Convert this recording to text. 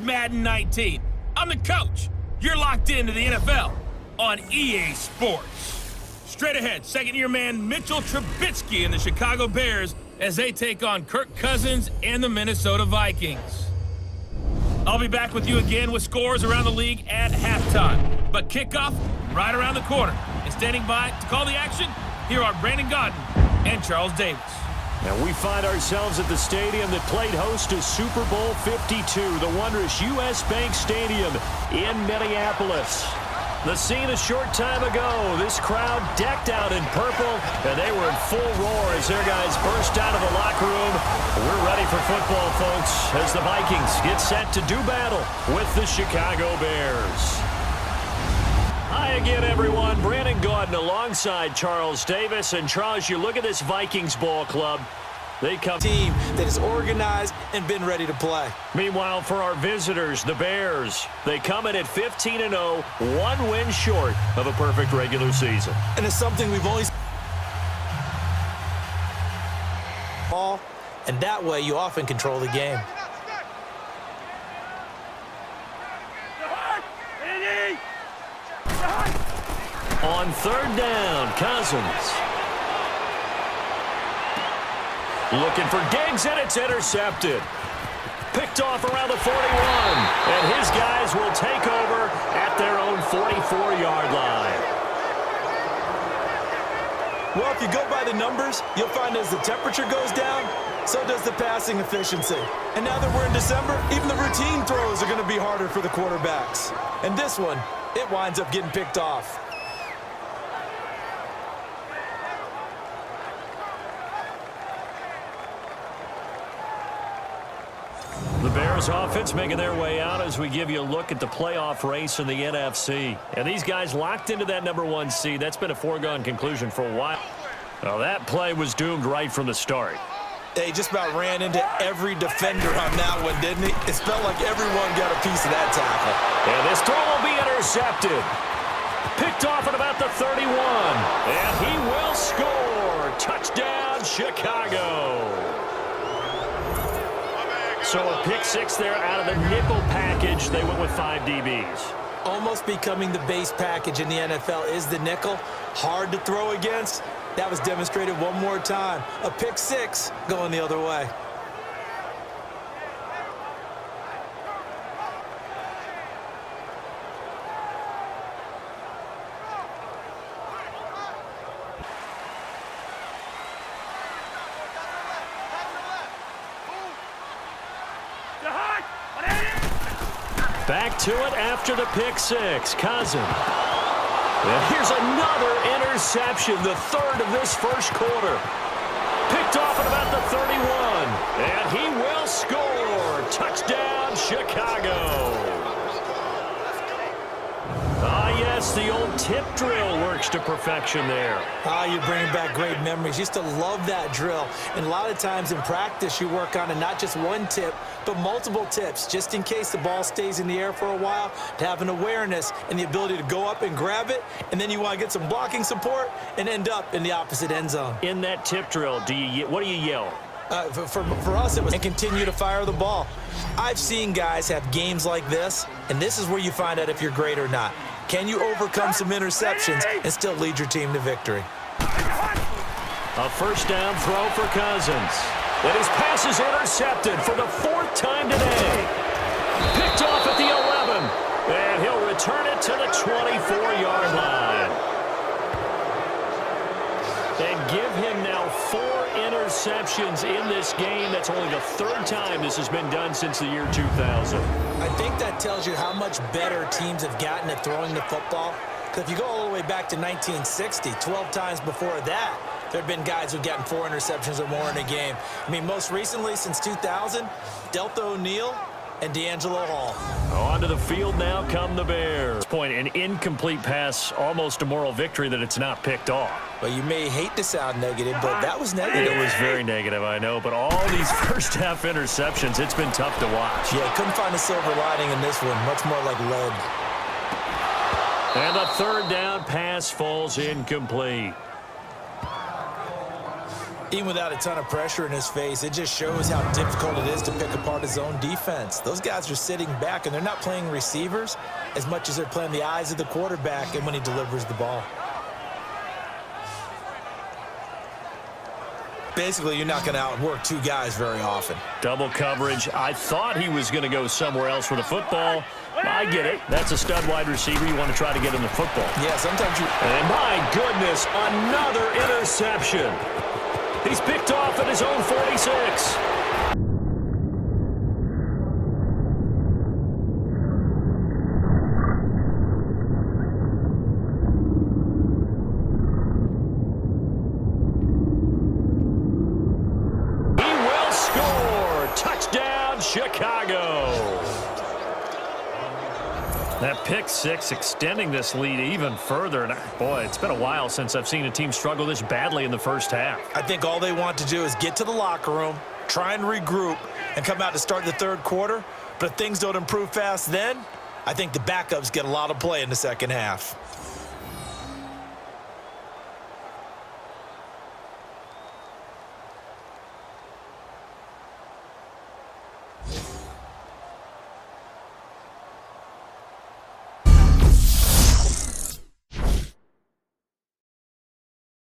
Madden 19. I'm the coach. You're locked into the NFL on EA Sports. Straight ahead, second-year man Mitchell Trubisky and the Chicago Bears as they take on Kirk Cousins and the Minnesota Vikings. I'll be back with you again with scores around the league at halftime. But kickoff right around the corner. And standing by to call the action, here are Brandon Gaudin and Charles Davis. And we find ourselves at the stadium that played host to Super Bowl 52, the wondrous U.S. Bank Stadium in Minneapolis. The scene a short time ago, this crowd decked out in purple, and they were in full roar as their guys burst out of the locker room. We're ready for football, folks, as the Vikings get set to do battle with the Chicago Bears. Hi again, everyone. Brandon Gaudin alongside Charles Davis. And Charles, you look at this Vikings ball club. They come team that is organized and been ready to play. Meanwhile, for our visitors, the Bears, they come in at 15-0, one win short of a perfect regular season. And it's something we've only ball, and that way you often control the game. On third down, Cousins. Looking for Diggs, and it's intercepted. Picked off around the 41, and his guys will take over at their own 44-yard line. Well, if you go by the numbers, you'll find as the temperature goes down, so does the passing efficiency. And now that we're in December, even the routine throws are going to be harder for the quarterbacks. And this one, it winds up getting picked off. The Bears offense making their way out as we give you a look at the playoff race in the NFC. And these guys locked into that #1 seed. That's been a foregone conclusion for a while. Well, that play was doomed right from the start. They just about ran into every defender on that one, didn't he? It felt like everyone got a piece of that tackle. And this throw will be intercepted. Picked off at about the 31. And he will score. Touchdown, Chicago. So a pick six there out of the nickel package. They went with 5 DBs. Almost becoming the base package in the NFL is the nickel. Hard to throw against. That was demonstrated one more time. A pick six going the other way. Back to it after the pick six. Cousins. And here's another interception, the third of this first quarter. Picked off at about the 31. And he will score. Touchdown, Chicago. Ah, yes, the old tip drill works to perfection there. Ah, you're bringing back great memories. Used to love that drill. And a lot of times in practice, you work on it, not just one tip, but multiple tips, just in case the ball stays in the air for a while, to have an awareness and the ability to go up and grab it, and then you want to get some blocking support and end up in the opposite end zone. In that tip drill, what do you yell? For us, it was and continue to fire the ball. I've seen guys have games like this, and this is where you find out if you're great or not. Can you overcome some interceptions and still lead your team to victory? A first down throw for Cousins. And his pass is intercepted for the 4th time today. Picked off at the 11. And he'll return it to the 24-yard line. And give him now 4 interceptions in this game. That's only the 3rd time this has been done since the year 2000. I think that tells you how much better teams have gotten at throwing the football. Because if you go all the way back to 1960, 12 times before that, there have been guys who've gotten 4 interceptions or more in a game. I mean, most recently, since 2000, Delta O'Neal and D'Angelo Hall. Onto the field now come the Bears. Point, an incomplete pass, almost a moral victory that it's not picked off. Well, you may hate to sound negative, but that was negative. It was very negative, I know. But all these first-half interceptions, it's been tough to watch. Yeah, couldn't find a silver lining in this one. Much more like lead. And the 3rd down pass falls incomplete. Even without a ton of pressure in his face, it just shows how difficult it is to pick apart his own defense. Those guys are sitting back, and they're not playing receivers as much as they're playing the eyes of the quarterback and when he delivers the ball. Basically, you're not going to outwork two guys very often. Double coverage. I thought he was going to go somewhere else with the football. I get it. That's a stud wide receiver. You want to try to get him the football. Yeah, sometimes you... And my goodness, another interception. He's picked off at his own 46. He will score. Touchdown, Chicago. That pick six extending this lead even further. And boy, it's been a while since I've seen a team struggle this badly in the first half. I think all they want to do is get to the locker room, try and regroup, and come out to start the third quarter. But if things don't improve fast then, I think the backups get a lot of play in the second half.